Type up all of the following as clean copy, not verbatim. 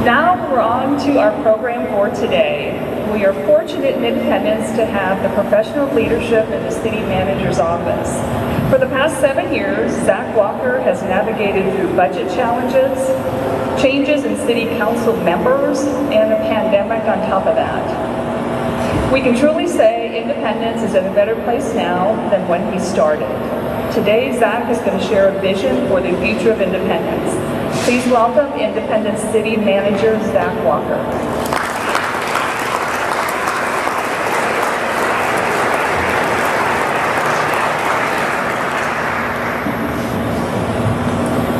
Now we're on to our program for today. We are fortunate in Independence to have the professional leadership in the city manager's office. For the past 7 years, Zach Walker has navigated through budget challenges, changes in city council members, and a pandemic on top of that. We can truly say Independence is in a better place now than when he started. Today, Zach is going to share a vision for the future of Independence. Please welcome Independence City Manager Zach Walker.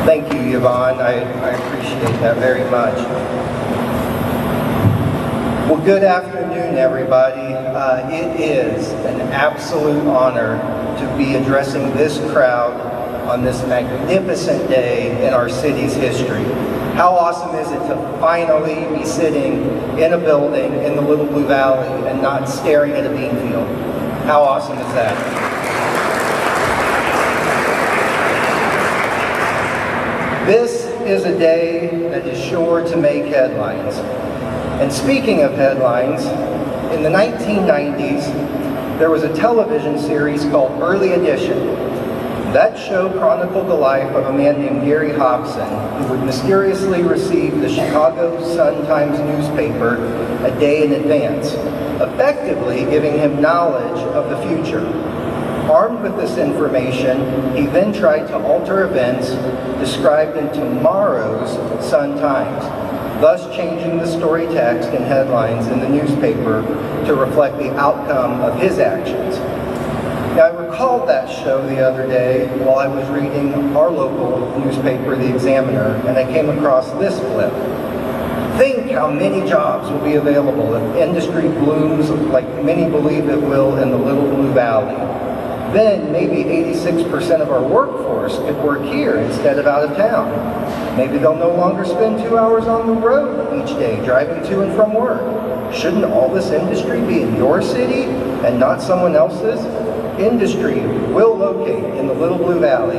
Thank you, Yvonne. I appreciate that very much. Well, good afternoon, everybody. It is an absolute honor to be addressing this crowd on this magnificent day in our city's history. How awesome is it to finally be sitting in a building in the Little Blue Valley and not staring at a bean field? How awesome is that? This is a day that is sure to make headlines. And speaking of headlines, in the 1990s, there was a television series called Early Edition. That show chronicled the life of a man named Gary Hobson, who would mysteriously receive the Chicago Sun-Times newspaper a day in advance, effectively giving him knowledge of the future. Armed with this information, he then tried to alter events described in tomorrow's Sun-Times, thus changing the story text and headlines in the newspaper to reflect the outcome of his actions. Now, I recalled that show the other day while I was reading our local newspaper, The Examiner, and I came across this blip. Think how many jobs will be available if industry blooms like many believe it will in the Little Blue Valley. Then maybe 86% of our workforce could work here instead of out of town. Maybe they'll no longer spend 2 hours on the road each day driving to and from work. Shouldn't all this industry be in your city and not someone else's? Industry will locate in the Little Blue Valley,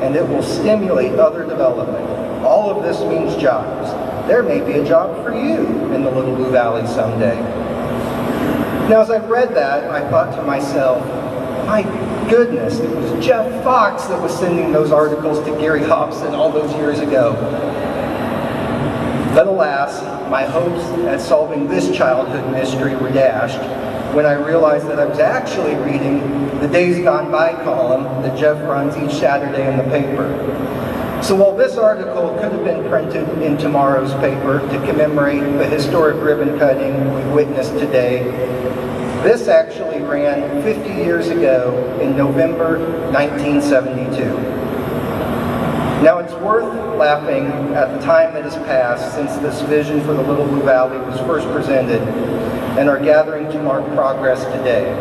and it will stimulate other development. All of this means jobs. There may be a job for you in the Little Blue Valley someday. Now, as I read that, I thought to myself, my goodness, it was Jeff Fox that was sending those articles to Gary Hobson all those years ago. But alas, my hopes at solving this childhood mystery were dashed when I realized that I was actually reading the Days Gone By column that Jeff runs each Saturday in the paper. So while this article could have been printed in tomorrow's paper to commemorate the historic ribbon cutting we witnessed today, this actually ran 50 years ago in November 1972. Now, it's worth laughing at the time that has passed since this vision for the Little Blue Valley was first presented and are gathering to mark progress today.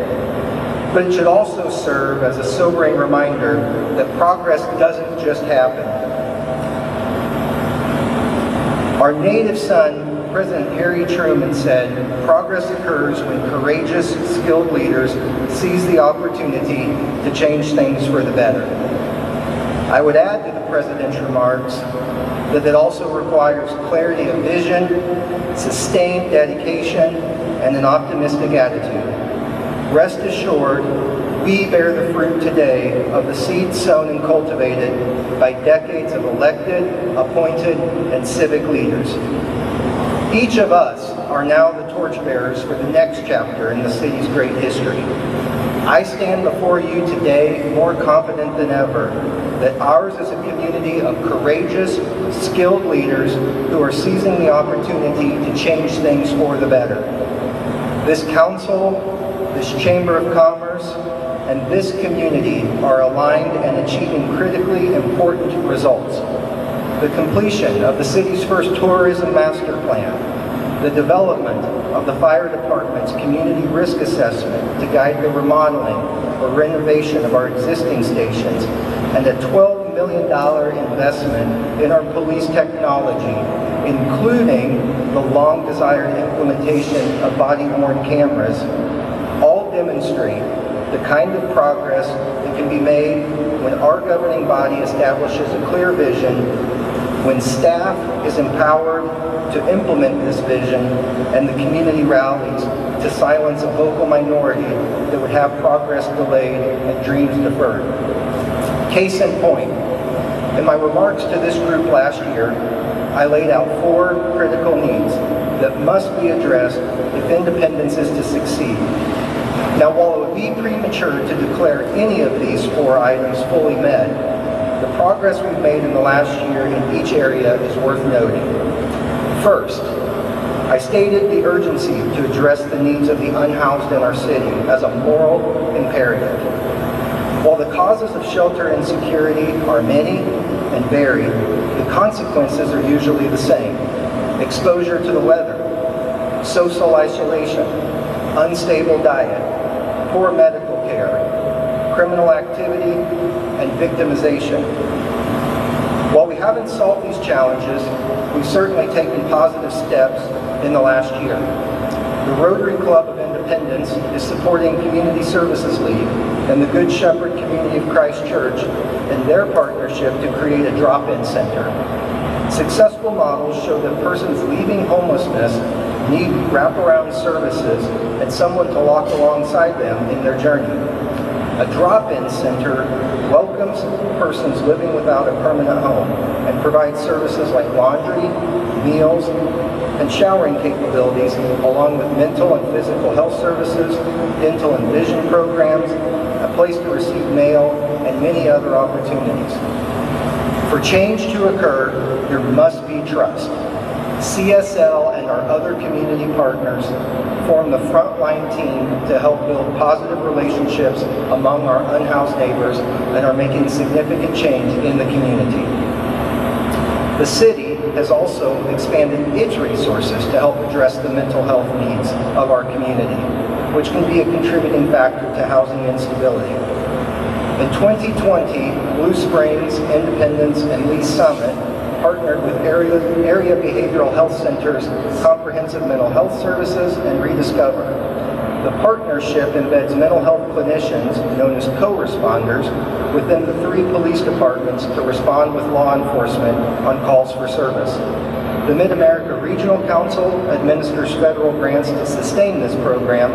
But it should also serve as a sobering reminder that progress doesn't just happen. Our native son, President Harry Truman, said, "Progress occurs when courageous, skilled leaders seize the opportunity to change things for the better." I would add to the President's remarks that it also requires clarity of vision, sustained dedication, and an optimistic attitude. Rest assured, we bear the fruit today of the seeds sown and cultivated by decades of elected, appointed, and civic leaders. Each of us are now the torchbearers for the next chapter in the city's great history. I stand before you today more confident than ever that ours is a community of courageous, skilled leaders who are seizing the opportunity to change things for the better. This council, this Chamber of Commerce, and this community are aligned and achieving critically important results. The completion of the city's first tourism master plan, the development of the fire department's community risk assessment to guide the remodeling or renovation of our existing stations, and a $12 million investment in our police technology, including the long-desired implementation of body-worn cameras, all demonstrate the kind of progress that can be made when our governing body establishes a clear vision, when staff is empowered to implement this vision and the community rallies to silence a vocal minority that would have progress delayed and dreams deferred. Case in point, in my remarks to this group last year, I laid out 4 critical needs that must be addressed if independence is to succeed. Now, while it would be premature to declare any of these 4 items fully met, the progress we've made in the last year in each area is worth noting. First, I stated the urgency to address the needs of the unhoused in our city as a moral imperative. While the causes of shelter insecurity are many and varied, the consequences are usually the same: exposure to the weather, social isolation, unstable diet, poor medical care, criminal activity, and victimization. While we haven't solved these challenges, we've certainly taken positive steps in the last year. The Rotary Club of Independence is supporting Community Services League and the Good Shepherd Community of Christ Church in their partnership to create a drop-in center. Successful models show that persons leaving homelessness need wraparound services and someone to walk alongside them in their journey. A drop-in center welcomes persons living without a permanent home and provides services like laundry, meals, and showering capabilities, along with mental and physical health services, dental and vision programs, a place to receive mail, and many other opportunities. For change to occur, there must be trust. CSL and our other community partners form the frontline team to help build positive relationships among our unhoused neighbors and are making significant change in the community. The city has also expanded its resources to help address the mental health needs of our community, which can be a contributing factor to housing instability. In 2020, Blue Springs, Independence, and Lee Summit partnered with area behavioral health centers, comprehensive mental health services, and Rediscover. The partnership embeds mental health clinicians, known as co-responders, within the 3 police departments to respond with law enforcement on calls for service. The Mid-America Regional Council administers federal grants to sustain this program,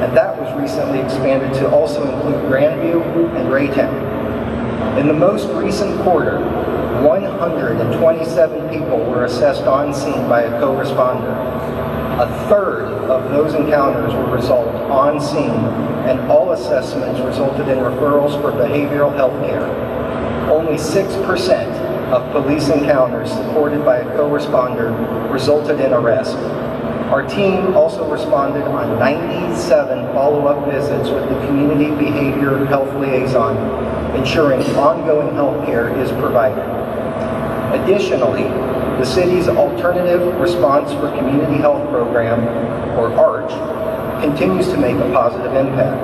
and that was recently expanded to also include Grandview and Raytown. In the most recent quarter, 127 people were assessed on scene by a co-responder. A third of those encounters were resolved on scene, and all assessments resulted in referrals for behavioral health care. Only 6% of police encounters supported by a co-responder resulted in arrest. Our team also responded on 97 follow-up visits with the Community Behavior Health Liaison, ensuring ongoing health care is provided. Additionally, the city's Alternative Response for Community Health Program, or ARCH, continues to make a positive impact.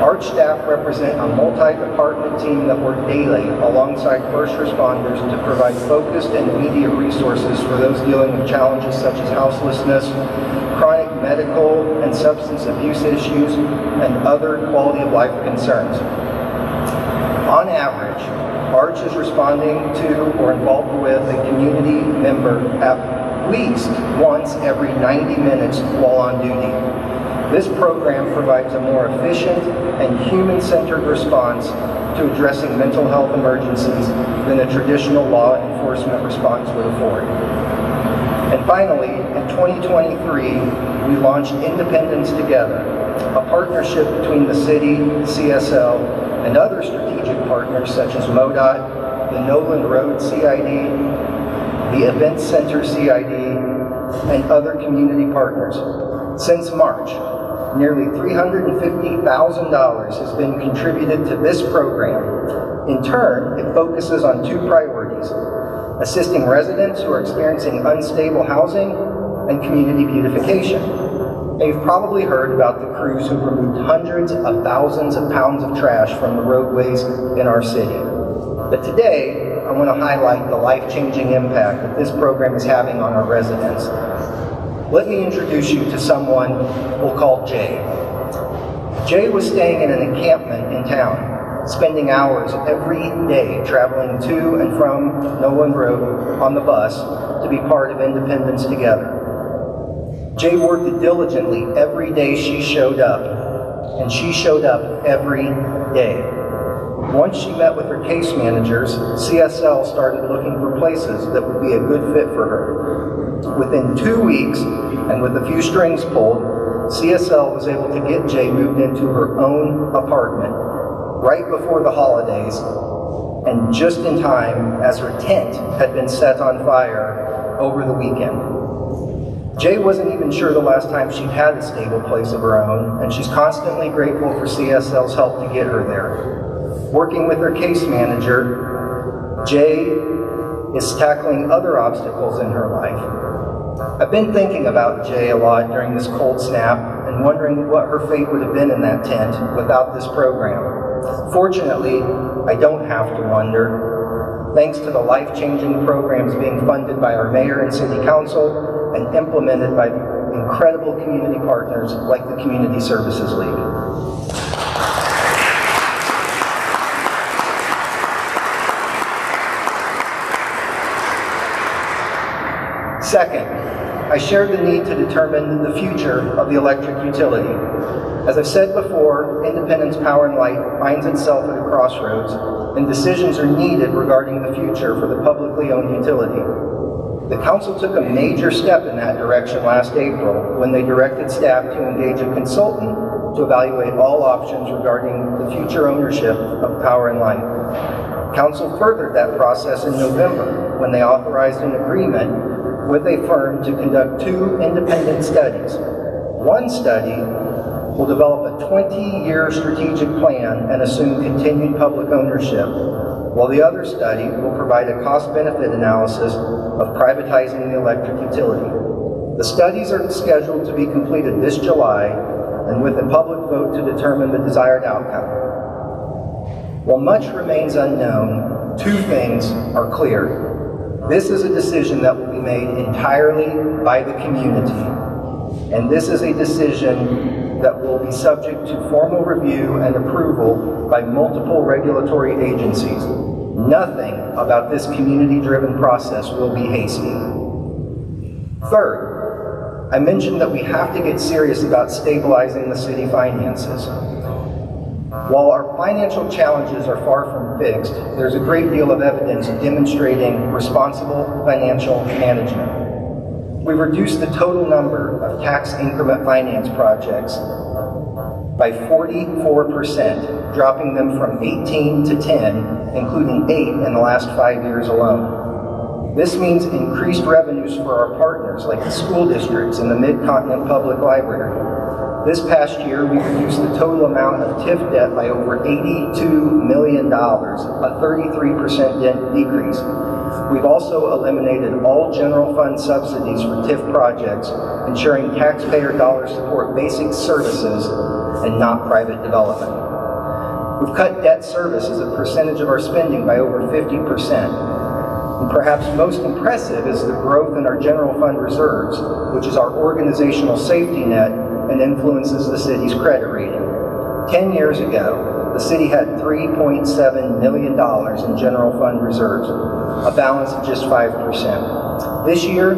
ARCH staff represent a multi-department team that work daily alongside first responders to provide focused and immediate resources for those dealing with challenges such as houselessness, chronic medical and substance abuse issues, and other quality of life concerns. On average, ARCH is responding to or involved with a community member at least once every 90 minutes while on duty. This program provides a more efficient and human-centered response to addressing mental health emergencies than a traditional law enforcement response would afford. And finally, in 2023, we launched Independence Together, a partnership between the city, CSL, and other strategic partners such as MoDOT, the Noland Road CID, the Event Center CID, and other community partners. Since March, nearly $350,000 has been contributed to this program. In turn, it focuses on 2 priorities: assisting residents who are experiencing unstable housing and community beautification. Now, you've probably heard about the crews who've removed hundreds of thousands of pounds of trash from the roadways in our city. But today, I want to highlight the life-changing impact that this program is having on our residents. Let me introduce you to someone we'll call Jay. Jay was staying in an encampment in town. spending hours every day traveling to and from Nolan Road on the bus to be part of Independence Together. Jay worked diligently every day she showed up, and she showed up every day. Once she met with her case managers, CSL started looking for places that would be a good fit for her. Within 2 weeks, and with a few strings pulled, CSL was able to get Jay moved into her own apartment right before the holidays, and just in time as her tent had been set on fire over the weekend. Jay wasn't even sure the last time she'd had a stable place of her own, and she's constantly grateful for CSL's help to get her there. Working with her case manager, Jay is tackling other obstacles in her life. I've been thinking about Jay a lot during this cold snap and wondering what her fate would have been in that tent without this program. Fortunately, I don't have to wonder, thanks to the life-changing programs being funded by our mayor and city council and implemented by incredible community partners like the Community Services League. Second, I shared the need to determine the future of the electric utility. As I've said before, Independence Power and Light finds itself at a crossroads, and decisions are needed regarding the future for the publicly owned utility. The council took a major step in that direction last April when they directed staff to engage a consultant to evaluate all options regarding the future ownership of Power and Light. Council furthered that process in November when they authorized an agreement with a firm to conduct 2 independent studies. One study will develop a 20-year strategic plan and assume continued public ownership, while the other study will provide a cost-benefit analysis of privatizing the electric utility. The studies are scheduled to be completed this July, and with a public vote to determine the desired outcome. While much remains unknown, 2 things are clear. This is a decision that will be made entirely by the community, and this is a decision that will be subject to formal review and approval by multiple regulatory agencies. Nothing about this community-driven process will be hasty. Third, I mentioned that we have to get serious about stabilizing the city finances. While our financial challenges are far from fixed, there's a great deal of evidence demonstrating responsible financial management. We've reduced the total number of tax increment finance projects by 44%, dropping them from 18 to 10, including 8 in the last 5 years alone. This means increased revenues for our partners like the school districts and the Mid-Continent Public Library. This past year, we reduced the total amount of TIF debt by over $82 million, a 33% decrease. We've also eliminated all general fund subsidies for TIF projects, ensuring taxpayer dollars support basic services and not private development. We've cut debt service as a percentage of our spending by over 50%. And perhaps most impressive is the growth in our general fund reserves, which is our organizational safety net and influences the city's credit rating. 10 years ago, the city had $3.7 million in general fund reserves, a balance of just 5%. This year,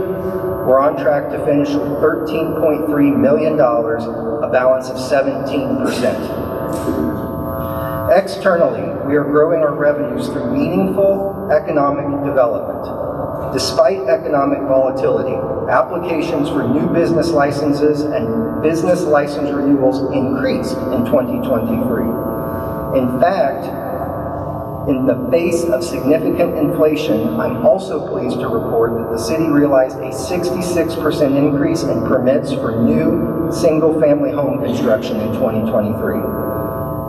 we're on track to finish with $13.3 million, a balance of 17%. Externally, we are growing our revenues through meaningful economic development. Despite economic volatility, applications for new business licenses and business license renewals increased in 2023. In fact, in the face of significant inflation, I'm also pleased to report that the city realized a 66% increase in permits for new single-family home construction in 2023.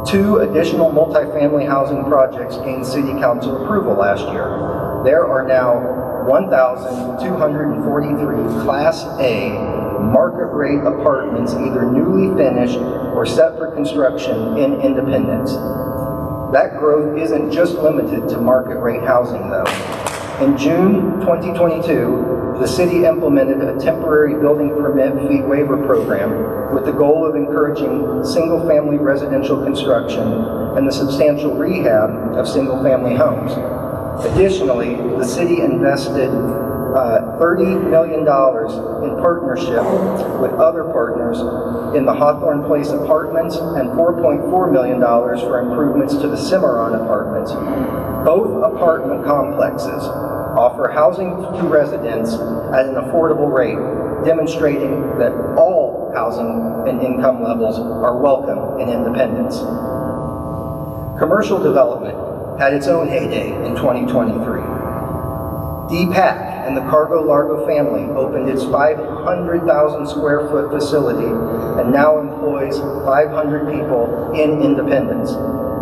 2 additional multifamily housing projects gained City Council approval last year. There are now 1,243 Class A market-rate apartments either newly finished or set for construction in Independence. That growth isn't just limited to market-rate housing, though. In June 2022, the city implemented a temporary building permit fee waiver program with the goal of encouraging single-family residential construction and the substantial rehab of single-family homes. Additionally, the city invested $30 million in partnership with other partners in the Hawthorne Place apartments and $4.4 million for improvements to the Cimarron apartments. Both apartment complexes offer housing to residents at an affordable rate, demonstrating that all housing and income levels are welcome in Independence. Commercial development had its own heyday in 2023. DPAC and the Cargo Largo family opened its 500,000 square foot facility and now employs 500 people in Independence.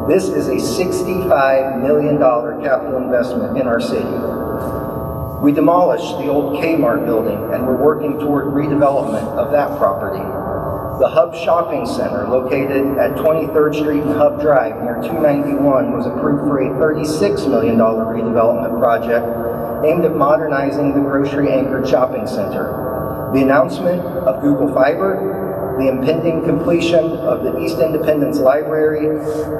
This is a $65 million capital investment in our city. We demolished the old Kmart building and we're working toward redevelopment of that property. The Hub Shopping Center, located at 23rd Street and Hub Drive near 291, was approved for a $36 million redevelopment project aimed at modernizing the grocery-anchored shopping center. The announcement of Google Fiber, the impending completion of the East Independence Library,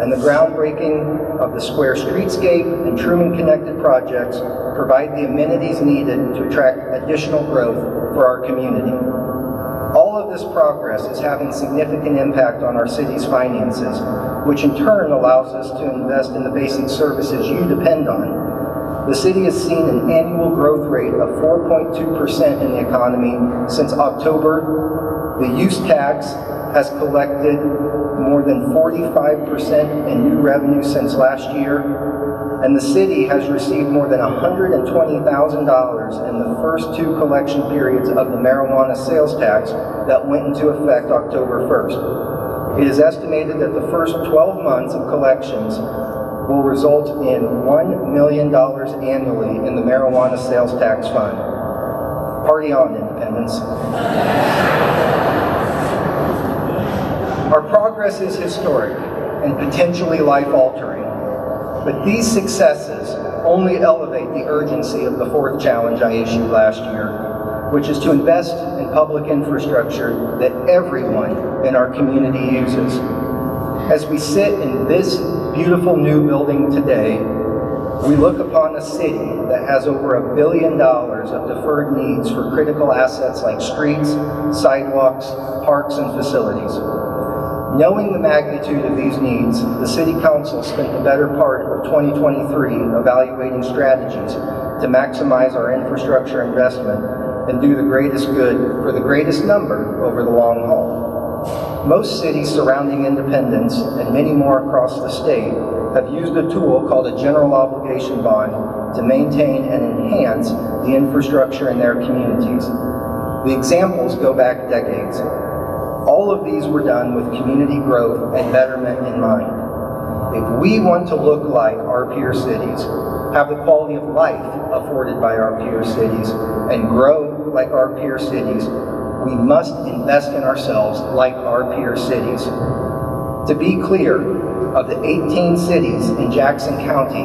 and the groundbreaking of the Square Streetscape and Truman Connected projects provide the amenities needed to attract additional growth for our community. All of this progress is having significant impact on our city's finances, which in turn allows us to invest in the basic services you depend on. The city has seen an annual growth rate of 4.2% in the economy since October. The use tax has collected more than 45% in new revenue since last year, and the city has received more than $120,000 in the first two collection periods of the marijuana sales tax that went into effect October 1st. It is estimated that the first 12 months of collections will result in $1 million annually in the marijuana sales tax fund. Party on, Independence. Our progress is historic and potentially life-altering, but these successes only elevate the urgency of the fourth challenge I issued last year, which is to invest in public infrastructure that everyone in our community uses. As we sit in this beautiful new building today, we look upon a city that has over $1 billion of deferred needs for critical assets like streets, sidewalks, parks, and facilities. Knowing the magnitude of these needs, the City Council spent the better part of 2023 evaluating strategies to maximize our infrastructure investment and do the greatest good for the greatest number over the long haul. Most cities surrounding Independence, and many more across the state, have used a tool called a general obligation bond to maintain and enhance the infrastructure in their communities. The examples go back decades. All of these were done with community growth and betterment in mind. If we want to look like our peer cities, have the quality of life afforded by our peer cities, and grow like our peer cities, we must invest in ourselves like our peer cities. To be clear, of the 18 cities in Jackson County,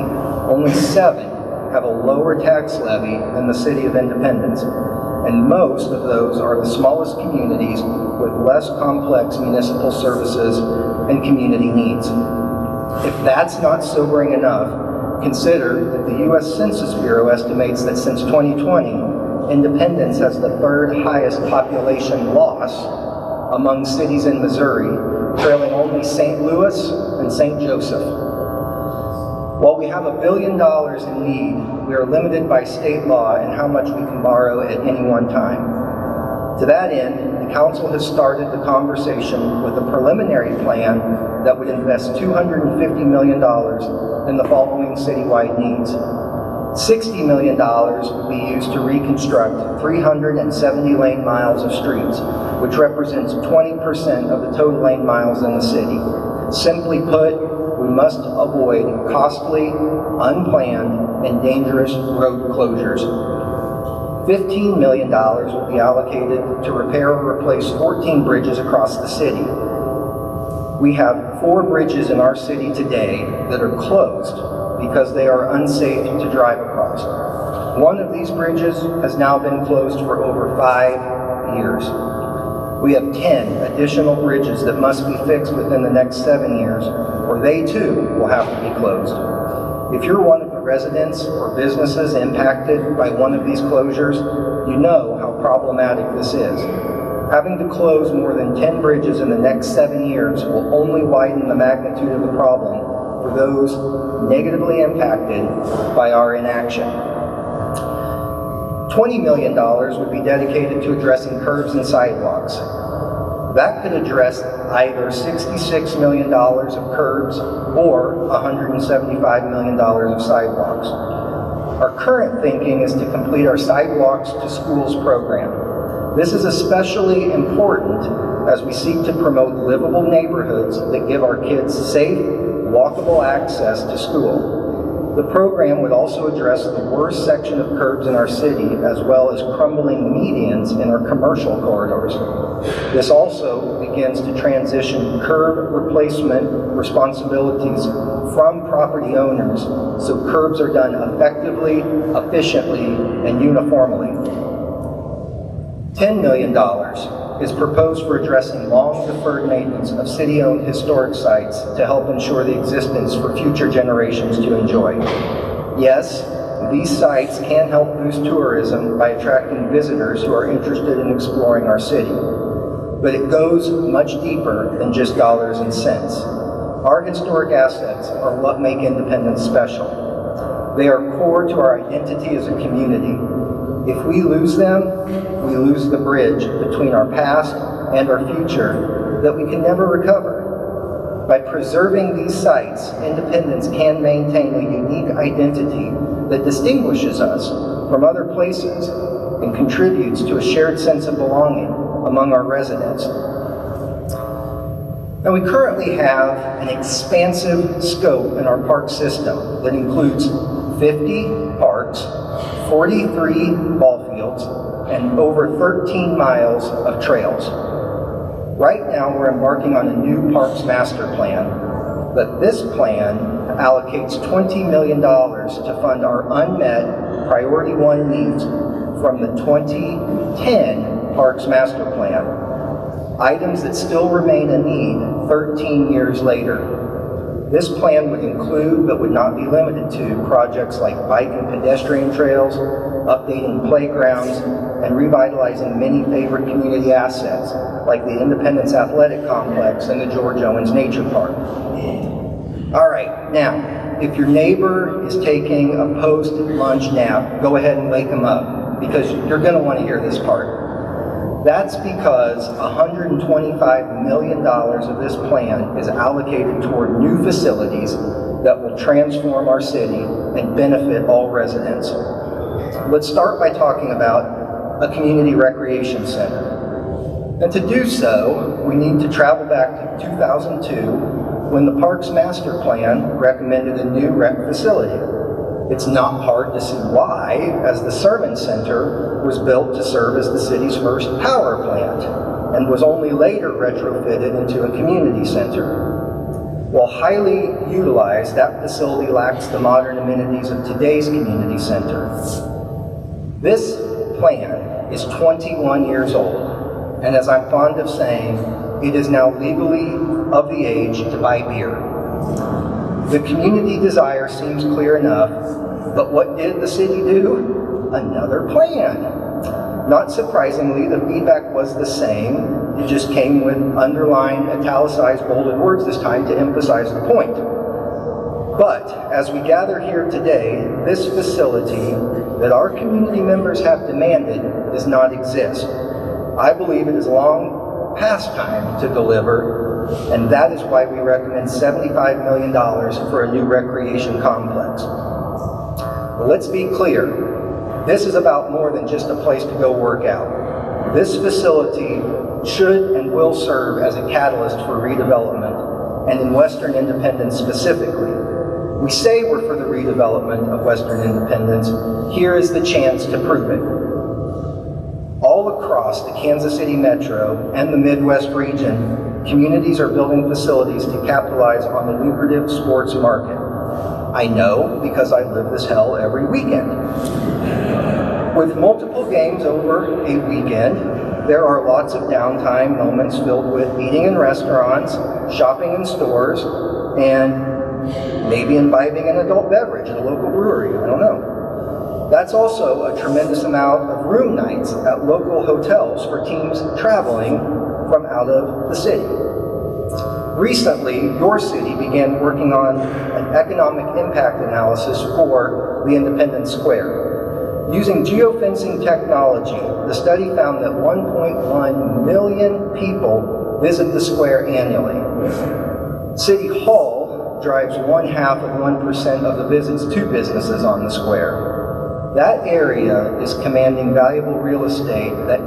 only 7 have a lower tax levy than the City of Independence, and most of those are the smallest communities with less complex municipal services and community needs. If that's not sobering enough, consider that the U.S. Census Bureau estimates that since 2020, Independence has the third highest population loss among cities in Missouri, trailing only St. Louis and St. Joseph. While we have $1 billion in need, we are limited by state law in how much we can borrow at any one time. To that end, the Council has started the conversation with a preliminary plan that would invest $250 million in the following citywide needs. $60 million would be used to reconstruct 370 lane miles of streets, which represents 20% of the total lane miles in the city. Simply put, we must avoid costly, unplanned, and dangerous road closures. $15 million will be allocated to repair or replace 14 bridges across the city. We have 4 bridges in our city today that are closed because they are unsafe to drive across. One of these bridges has now been closed for over 5 years. We have 10 additional bridges that must be fixed within the next 7 years, or they too will have to be closed. If you're one of the residents or businesses impacted by one of these closures, you know how problematic this is. Having to close more than 10 bridges in the next 7 years will only widen the magnitude of the problem for those negatively impacted by our inaction. $20 million would be dedicated to addressing curbs and sidewalks. That could address either $66 million of curbs or $175 million of sidewalks. Our current thinking is to complete our Sidewalks to Schools program. This is especially important as we seek to promote livable neighborhoods that give our kids safe, walkable access to school. The program would also address the worst section of curbs in our city, as well as crumbling medians in our commercial corridors. This also begins to transition curb replacement responsibilities from property owners, so curbs are done effectively, efficiently, and uniformly. $10 million is proposed for addressing long-deferred maintenance of city-owned historic sites to help ensure the existence for future generations to enjoy. Yes, these sites can help boost tourism by attracting visitors who are interested in exploring our city. But it goes much deeper than just dollars and cents. Our historic assets are what make Independence special. They are core to our identity as a community. If we lose them, we lose the bridge between our past and our future that we can never recover. By preserving these sites, Independence can maintain a unique identity that distinguishes us from other places and contributes to a shared sense of belonging among our residents. Now, we currently have an expansive scope in our park system that includes 50 parks, 43 ball fields, and over 13 miles of trails. Right now, we're embarking on a new Parks Master Plan, but this plan allocates $20 million to fund our unmet Priority 1 needs from the 2010 Parks Master Plan, items that still remain a need 13 years later. This plan would include, but would not be limited to, projects like bike and pedestrian trails, updating playgrounds, and revitalizing many favorite community assets, like the Independence Athletic Complex and the George Owens Nature Park. All right, now, if your neighbor is taking a post-lunch nap, go ahead and wake them up, because you're going to want to hear this part. That's because $125 million of this plan is allocated toward new facilities that will transform our city and benefit all residents. Let's start by talking about a community recreation center. And to do so, we need to travel back to 2002 when the Parks Master Plan recommended a new rec facility. It's not hard to see why, as the Sermon Center was built to serve as the city's first power plant and was only later retrofitted into a community center. While highly utilized, that facility lacks the modern amenities of today's community center. This plan is 21 years old, and as I'm fond of saying, it is now legally of the age to buy beer. The community desire seems clear enough, but what did the city do? Another plan. Not surprisingly, the feedback was the same. It just came with underlined, italicized, bolded words this time to emphasize the point. But as we gather here today, this facility that our community members have demanded does not exist. I believe it is long past time to deliver, and that is why we recommend $75 million for a new recreation complex. But let's be clear, this is about more than just a place to go work out. This facility should and will serve as a catalyst for redevelopment, and in Western Independence specifically. We say we're for the redevelopment of Western Independence. Here is the chance to prove it. All across the Kansas City Metro and the Midwest region, communities are building facilities to capitalize on the lucrative sports market. I know because I live this hell every weekend. With multiple games over a weekend, there are lots of downtime moments filled with eating in restaurants, shopping in stores, and maybe imbibing an adult beverage at a local brewery. I don't know. That's also a tremendous amount of room nights at local hotels for teams traveling from out of the city. Recently, your city began working on an economic impact analysis for the Independence Square. Using geofencing technology, the study found that 1.1 million people visit the square annually. City Hall drives 0.5% of the visits to businesses on the square. That area is commanding valuable real estate that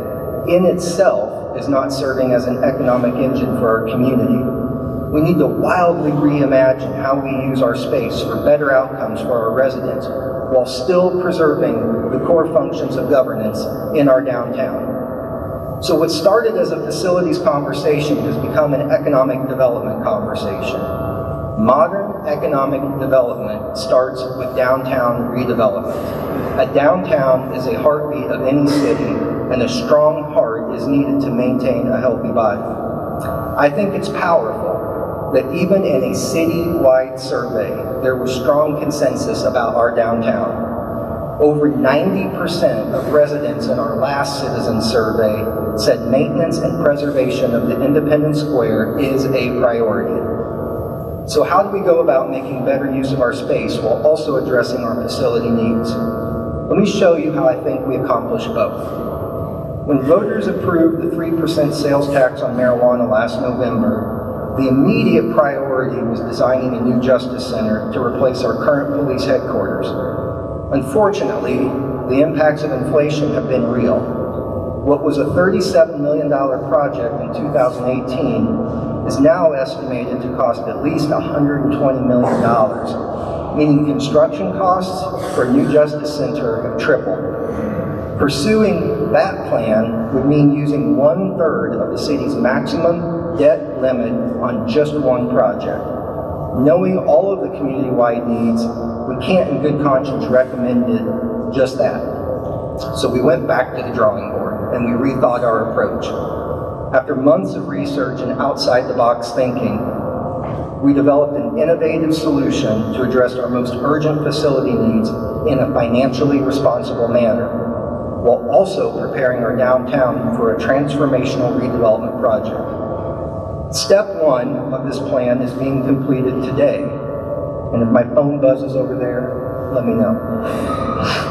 in itself is not serving as an economic engine for our community. We need to wildly reimagine how we use our space for better outcomes for our residents, while still preserving the core functions of governance in our downtown. So what started as a facilities conversation has become an economic development conversation. Modern economic development starts with downtown redevelopment. A downtown is a heartbeat of any city, and a strong heart is needed to maintain a healthy body. I think it's powerful that even in a city-wide survey, there was strong consensus about our downtown. Over 90% of residents in our last citizen survey said maintenance and preservation of the Independence Square is a priority. So how do we go about making better use of our space while also addressing our facility needs? Let me show you how I think we accomplish both. When voters approved the 3% sales tax on marijuana last November, the immediate priority was designing a new justice center to replace our current police headquarters. Unfortunately, the impacts of inflation have been real. What was a $37 million project in 2018 is now estimated to cost at least $120 million, meaning construction costs for a new justice center have tripled. Pursuing that plan would mean using 1/3 of the city's maximum debt limit on just one project. Knowing all of the community-wide needs, we can't in good conscience recommend it just that. So we went back to the drawing board and we rethought our approach. After months of research and outside-the-box thinking, we developed an innovative solution to address our most urgent facility needs in a financially responsible manner, while also preparing our downtown for a transformational redevelopment project. Step one of this plan is being completed today, and if my phone buzzes over there, let me know.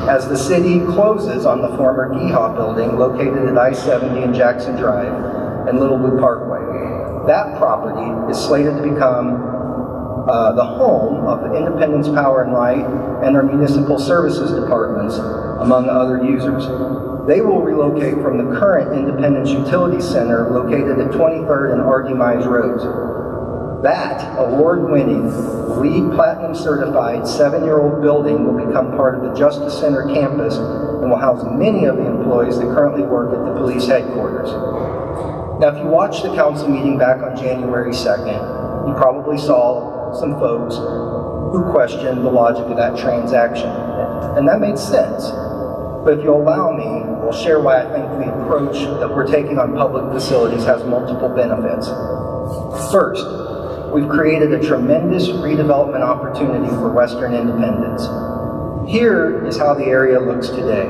As the city closes on the former GEHA building located at I-70 and Jackson Drive and Little Blue Parkway, that property is slated to become the home of the Independence Power and Light and our municipal services departments, among other users. They will relocate from the current Independence Utility Center located at 23rd and R.D. Mize Roads. That award-winning, LEED Platinum certified 7-year-old building will become part of the Justice Center campus and will house many of the employees that currently work at the police headquarters. Now, if you watched the council meeting back on January 2nd, you probably saw some folks who questioned the logic of that transaction, and that made sense. But if you'll allow me, I'll share why I think the approach that we're taking on public facilities has multiple benefits. First, we've created a tremendous redevelopment opportunity for Western Independence. Here is how the area looks today.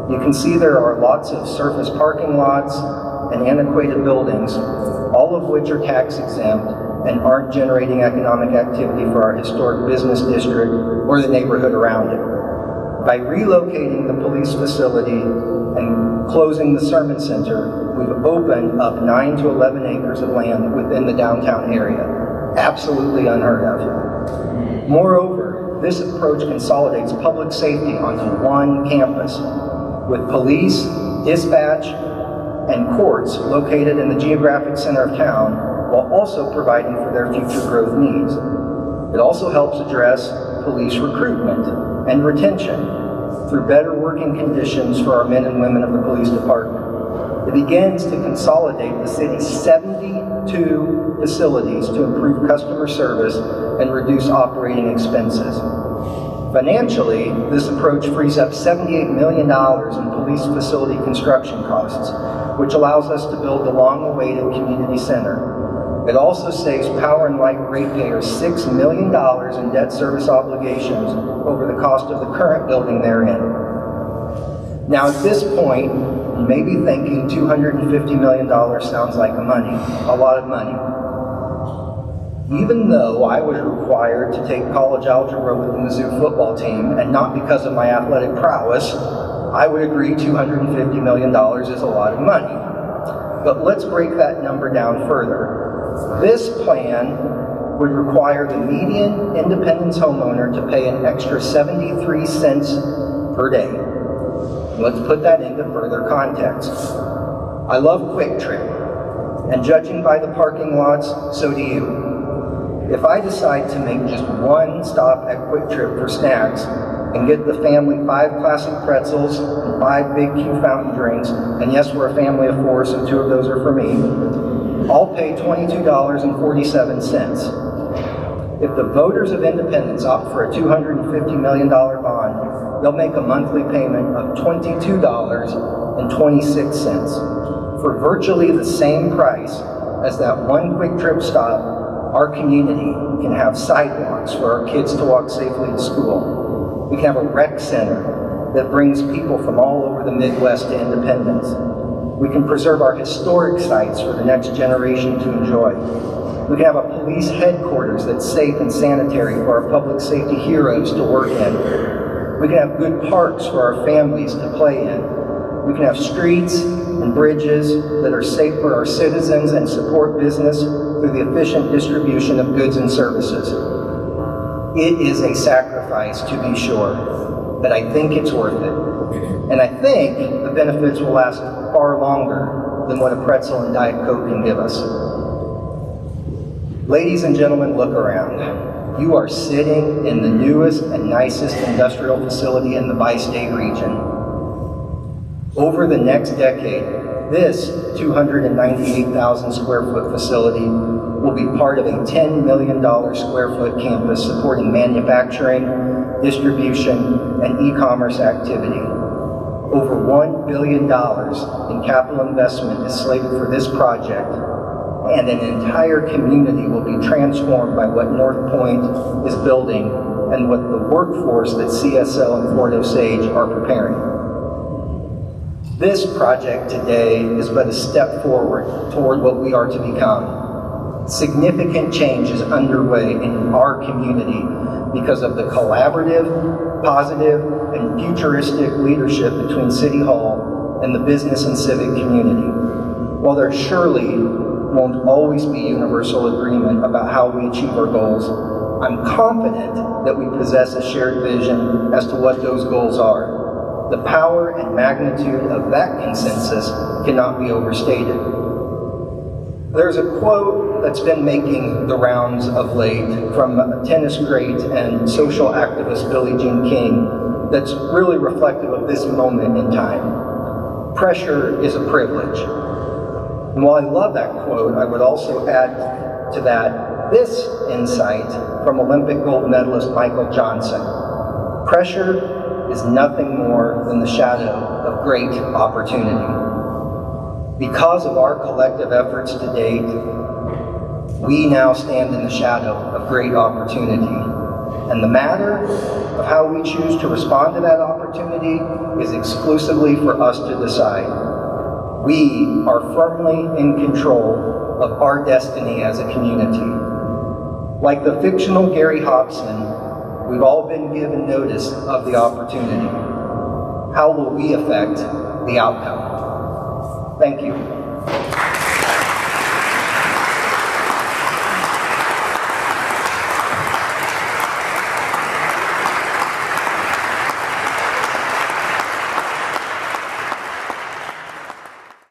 You can see there are lots of surface parking lots and antiquated buildings, all of which are tax exempt and aren't generating economic activity for our historic business district or the neighborhood around it. By relocating the police facility and closing the Sermon Center, we've opened up 9 to 11 acres of land within the downtown area. Absolutely unheard of. Moreover, this approach consolidates public safety onto one campus, with police, dispatch, and courts located in the geographic center of town, while also providing for their future growth needs. It also helps address police recruitment and retention through better working conditions for our men and women of the police department. It begins to consolidate the city's 72 facilities to improve customer service and reduce operating expenses. Financially, this approach frees up $78 million in police facility construction costs, which allows us to build the long-awaited community center. It also saves Power and Light ratepayers $6 million in debt service obligations over the cost of the current building they're in. Now, at this point, you may be thinking $250 million sounds like a lot of money. Even though I was required to take college algebra with the Mizzou football team, and not because of my athletic prowess, I would agree $250 million is a lot of money. But let's break that number down further. This plan would require the median Independence homeowner to pay an extra 73 cents per day. Let's put that into further context. I love Quick Trip, and judging by the parking lots, so do you. If I decide to make just one stop at Quick Trip for snacks and get the family 5 classic pretzels and 5 Big Q fountain drinks, and yes, we're a family of 4, so 2 of those are for me, I'll pay $22.47. If the voters of Independence opt for a $250 million bond, they'll make a monthly payment of $22.26 for virtually the same price as that one Quick Trip stop. Our community can have sidewalks for our kids to walk safely to school. We can have a rec center that brings people from all over the Midwest to Independence. We can preserve our historic sites for the next generation to enjoy. We can have a police headquarters that's safe and sanitary for our public safety heroes to work in. We can have good parks for our families to play in. We can have streets and bridges that are safe for our citizens and support business through the efficient distribution of goods and services. It is a sacrifice, to be sure, but I think it's worth it. And I think the benefits will last far longer than what a pretzel and Diet Coke can give us. Ladies and gentlemen, look around. You are sitting in the newest and nicest industrial facility in the bi-state region. Over the next decade, this 298,000 square foot facility will be part of a $10 million square foot campus supporting manufacturing, distribution, and e-commerce activity. Over $1 billion in capital investment is slated for this project, and an entire community will be transformed by what North Point is building and what the workforce that CSL and Fort Osage are preparing. This project today is but a step forward toward what we are to become. Significant change is underway in our community because of the collaborative, positive, and futuristic leadership between City Hall and the business and civic community. While there surely won't always be universal agreement about how we achieve our goals, I'm confident that we possess a shared vision as to what those goals are. The power and magnitude of that consensus cannot be overstated. There's a quote that's been making the rounds of late from tennis great and social activist Billie Jean King that's really reflective of this moment in time. Pressure is a privilege. And while I love that quote, I would also add to that this insight from Olympic gold medalist Michael Johnson. Pressure is nothing more than the shadow of great opportunity. Because of our collective efforts to date, we now stand in the shadow of great opportunity. And the matter of how we choose to respond to that opportunity is exclusively for us to decide. We are firmly in control of our destiny as a community. Like the fictional Gary Hobson, we've all been given notice of the opportunity. How will we affect the outcome? Thank you.